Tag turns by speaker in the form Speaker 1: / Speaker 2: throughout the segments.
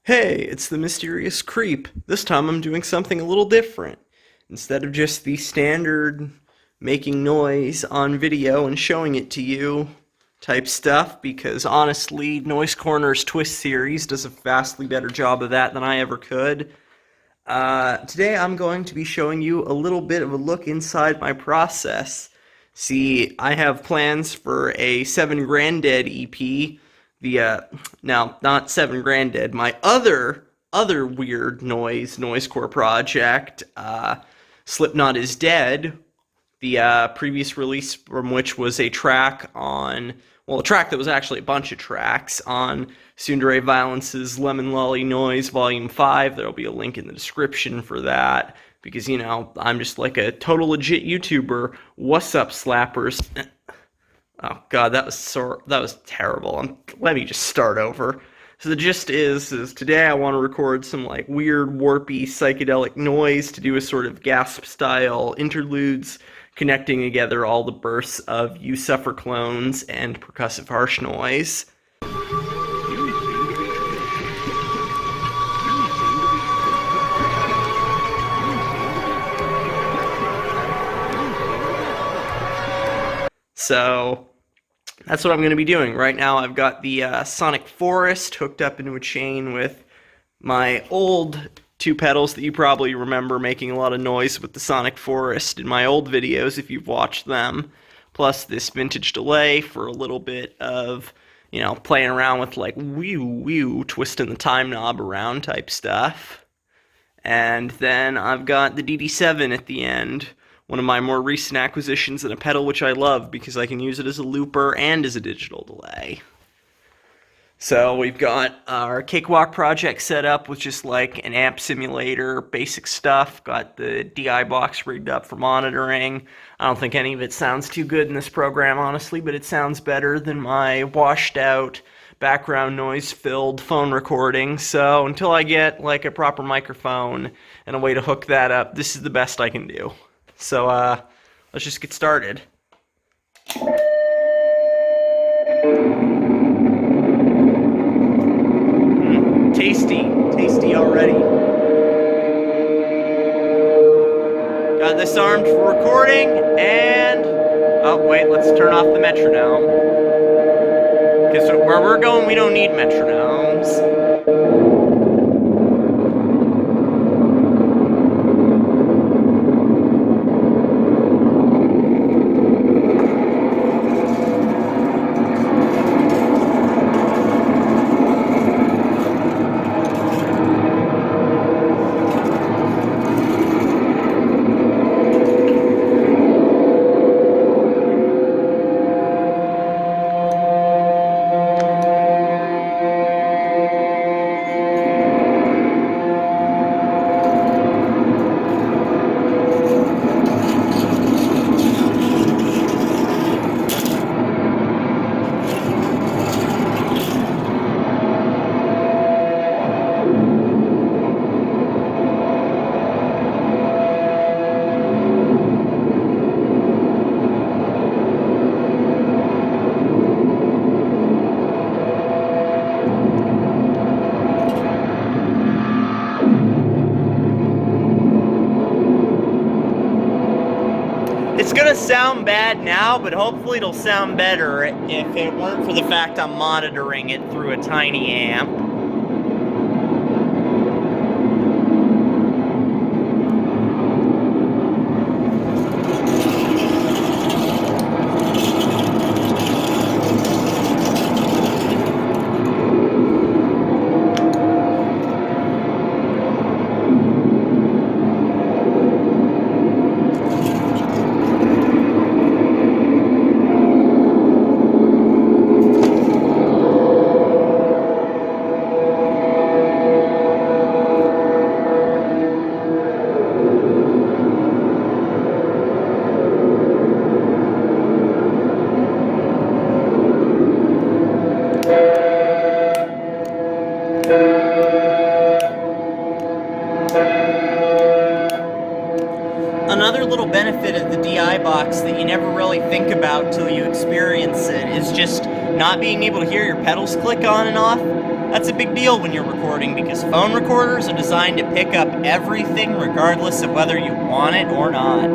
Speaker 1: Hey, it's the mysterious creep. This time I'm doing something a little different. Instead of just the standard making noise on video and showing it to you type stuff, because honestly, Noise Corner's Twist series does a vastly better job of that than I ever could. Today I'm going to be showing you a little bit of a look inside my process. See, I have plans for a Seven Grandad EP. Now, not Seven Grandad, my other weird noisecore project, Slipknot is Dead. The previous release from which was a track on, well, a track that was actually a bunch of tracks on Tsundere Violence's Lemon Lolly Noise Volume 5. There'll be a link in the description for that, because, you know, I'm just like a total legit YouTuber. What's up, slappers? Oh god, that was terrible. Let me just start over. So the gist is today I want to record some like weird, warpy, psychedelic noise to do a sort of gasp-style interludes, connecting together all the bursts of You Suffer clones and percussive harsh noise. So that's what I'm going to be doing. Right now I've got the Sonic Forest hooked up into a chain with my old two pedals that you probably remember making a lot of noise with the Sonic Forest in my old videos if you've watched them. Plus this vintage delay for a little bit of, you know, playing around with like wee-wee, twisting the time knob around type stuff. And then I've got the DD7 at the end. One of my more recent acquisitions, and a pedal which I love because I can use it as a looper and as a digital delay. So we've got our Cakewalk project set up with just like an amp simulator, basic stuff. Got the DI box rigged up for monitoring. I don't think any of it sounds too good in this program, honestly, but it sounds better than my washed out, background noise filled phone recording. So until I get like a proper microphone and a way to hook that up, this is the best I can do. So, let's just get started. Tasty already. Got this armed for recording, and, oh wait, let's turn off the metronome. Because where we're going, we don't need metronomes. It's gonna sound bad now, but hopefully it'll sound better if it weren't for the fact I'm monitoring it through a tiny amp. Another little benefit of the DI box that you never really think about till you experience it is just not being able to hear your pedals click on and off. That's a big deal when you're recording because phone recorders are designed to pick up everything regardless of whether you want it or not.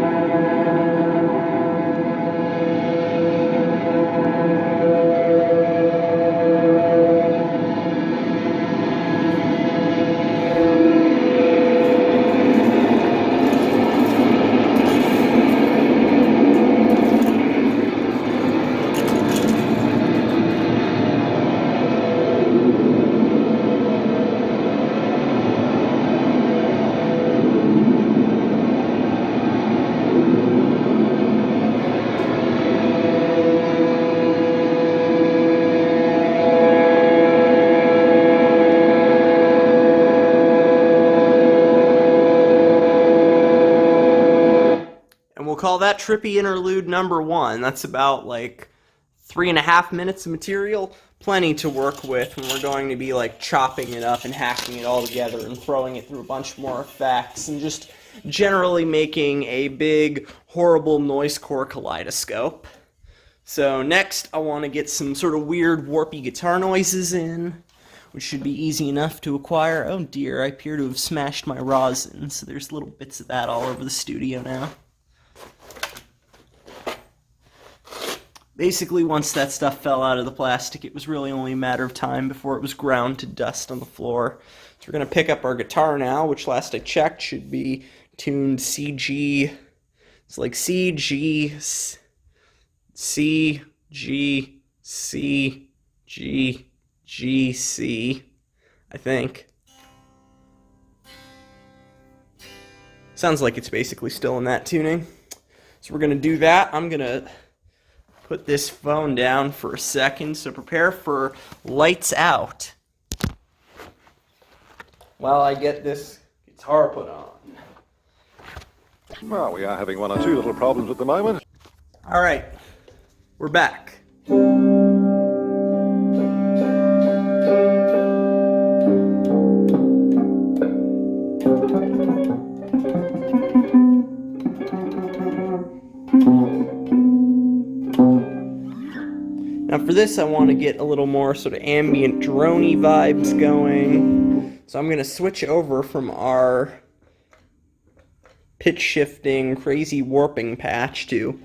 Speaker 1: And we'll call that trippy interlude number 1. That's about like 3.5 minutes of material. Plenty to work with when we're going to be like chopping it up and hacking it all together and throwing it through a bunch more effects and just generally making a big, horrible noisecore kaleidoscope. So next I want to get some sort of weird warpy guitar noises in, which should be easy enough to acquire. Oh dear, I appear to have smashed my rosin, so there's little bits of that all over the studio now. Basically, once that stuff fell out of the plastic, it was really only a matter of time before it was ground to dust on the floor. So we're going to pick up our guitar now, which last I checked should be tuned CG. It's like C, G, C, G, C, G, G, C, I think. Sounds like it's basically still in that tuning. So we're going to do that. I'm going to put this phone down for a second, so prepare for lights out while I get this guitar put on.
Speaker 2: Well, we are having one or two little problems at the moment.
Speaker 1: Alright, we're back. Now for this I want to get a little more sort of ambient drone-y vibes going. So I'm going to switch over from our pitch shifting crazy warping patch to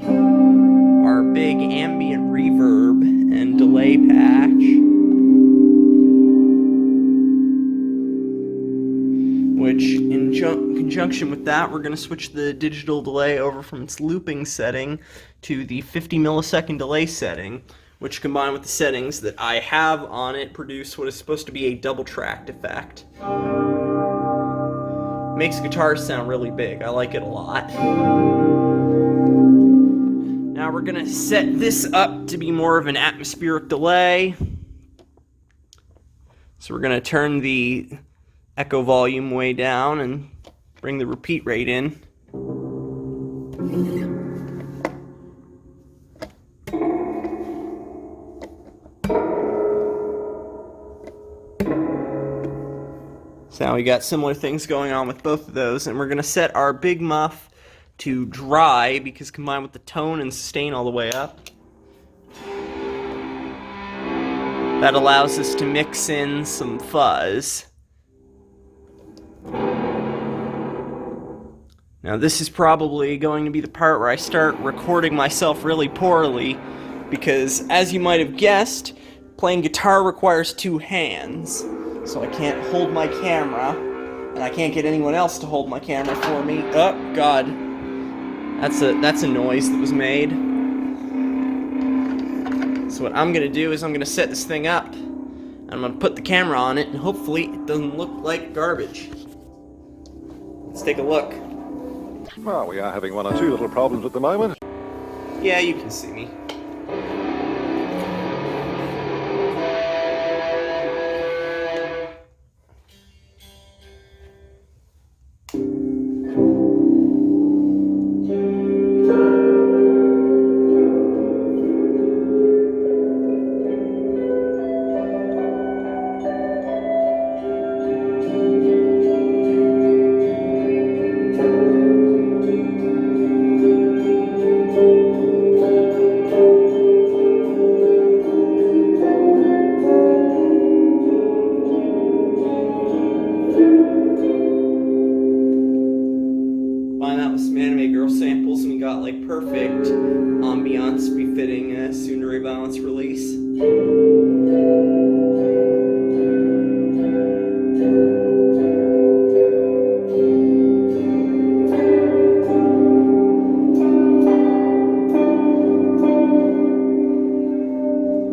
Speaker 1: our big ambient reverb and delay patch, which in conjunction with that we're going to switch the digital delay over from its looping setting to the 50 millisecond delay setting, which combined with the settings that I have on it produce what is supposed to be a double-tracked effect. Makes guitars sound really big. I like it a lot. Now we're going to set this up to be more of an atmospheric delay. So we're going to turn the echo volume way down and bring the repeat rate in. So now we got similar things going on with both of those, and we're going to set our big muff to dry, because combined with the tone and sustain all the way up, that allows us to mix in some fuzz. Now this is probably going to be the part where I start recording myself really poorly, because as you might have guessed, playing guitar requires 2 hands. So I can't hold my camera, and I can't get anyone else to hold my camera for me. Oh, God. That's a noise that was made. So what I'm going to do is I'm going to set this thing up, and I'm going to put the camera on it, and hopefully it doesn't look like garbage. Let's take a look.
Speaker 2: Well, we are having one or two little problems at the moment.
Speaker 1: Yeah, you can see me. like perfect ambiance befitting a Tsundere Violence release.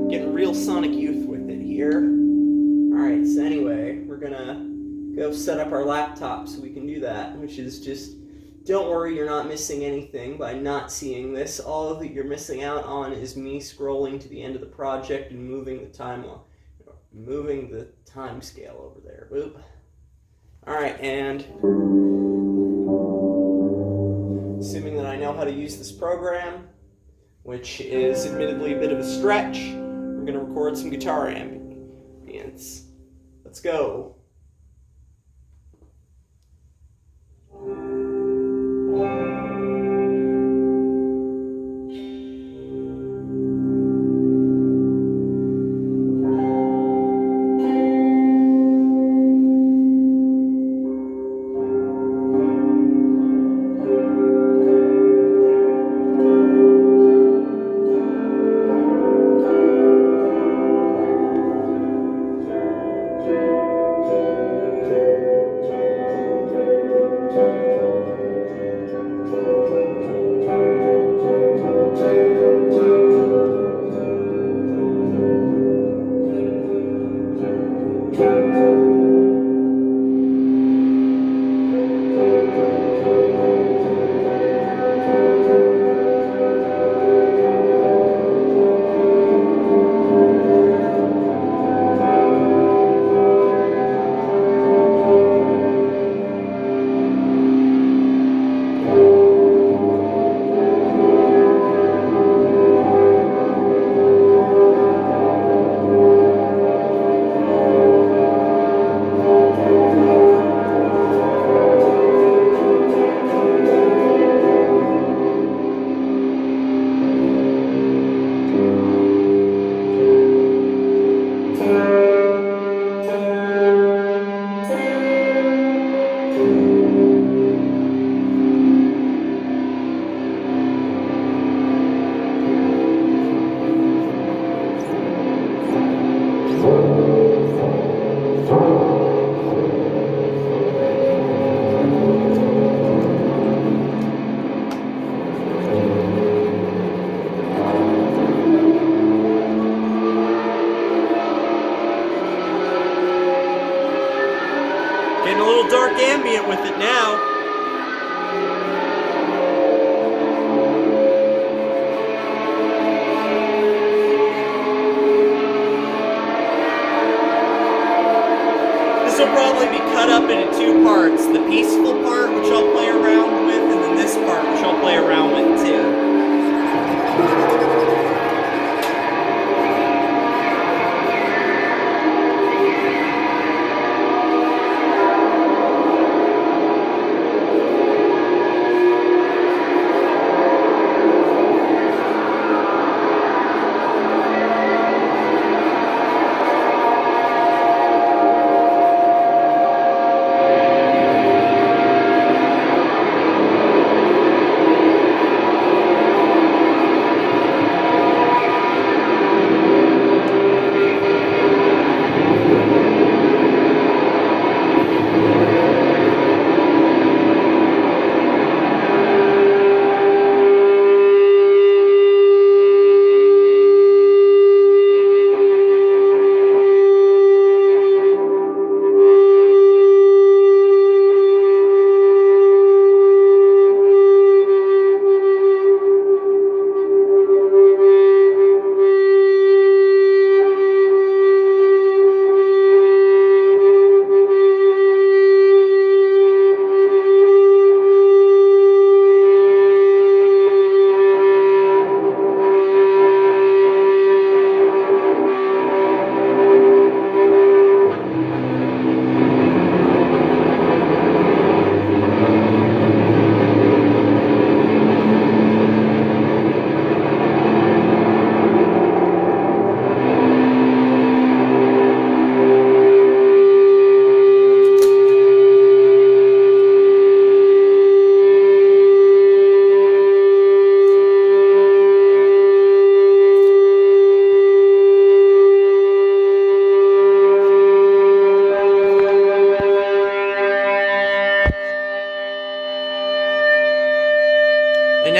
Speaker 1: Getting real Sonic Youth with it here. Alright, so anyway, we're gonna go set up our laptop so we can do that, which is just, don't worry, you're not missing anything by not seeing this. All that you're missing out on is me scrolling to the end of the project and moving the time scale over there. Boop. Alright, and assuming that I know how to use this program, which is admittedly a bit of a stretch, we're going to record some guitar ambience. Let's go. Getting a little dark ambient with it now. This will probably be cut up into two parts. The peaceful part, which I'll play around with, and then this part, which I'll play around with too.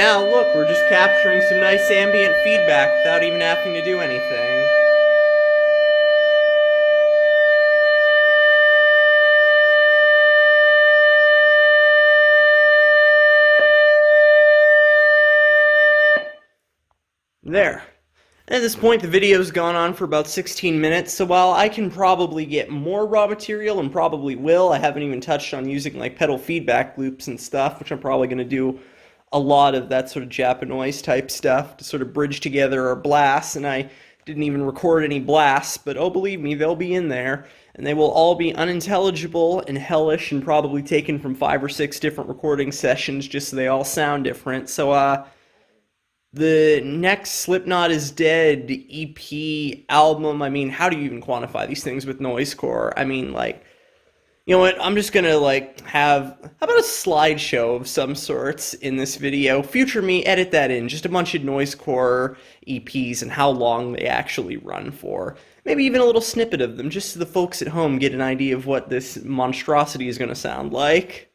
Speaker 1: now, look, we're just capturing some nice ambient feedback without even having to do anything. There. At this point, the video's gone on for about 16 minutes, so while I can probably get more raw material, and probably will, I haven't even touched on using like pedal feedback loops and stuff, which I'm probably going to do a lot of that sort of Japanoise type stuff to sort of bridge together our blasts, and I didn't even record any blasts, but oh, believe me, they'll be in there, and they will all be unintelligible and hellish and probably taken from 5 or 6 different recording sessions just so they all sound different. So, the next Slipknot is Dead EP album, I mean, how do you even quantify these things with noisecore? I mean, like, you know what, I'm just gonna, like, how about a slideshow of some sorts in this video? Future me, edit that in, just a bunch of noisecore EPs and how long they actually run for. Maybe even a little snippet of them, just so the folks at home get an idea of what this monstrosity is gonna sound like.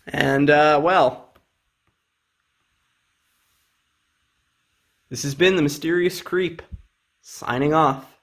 Speaker 1: And, well, this has been the Mysterious Creep, signing off.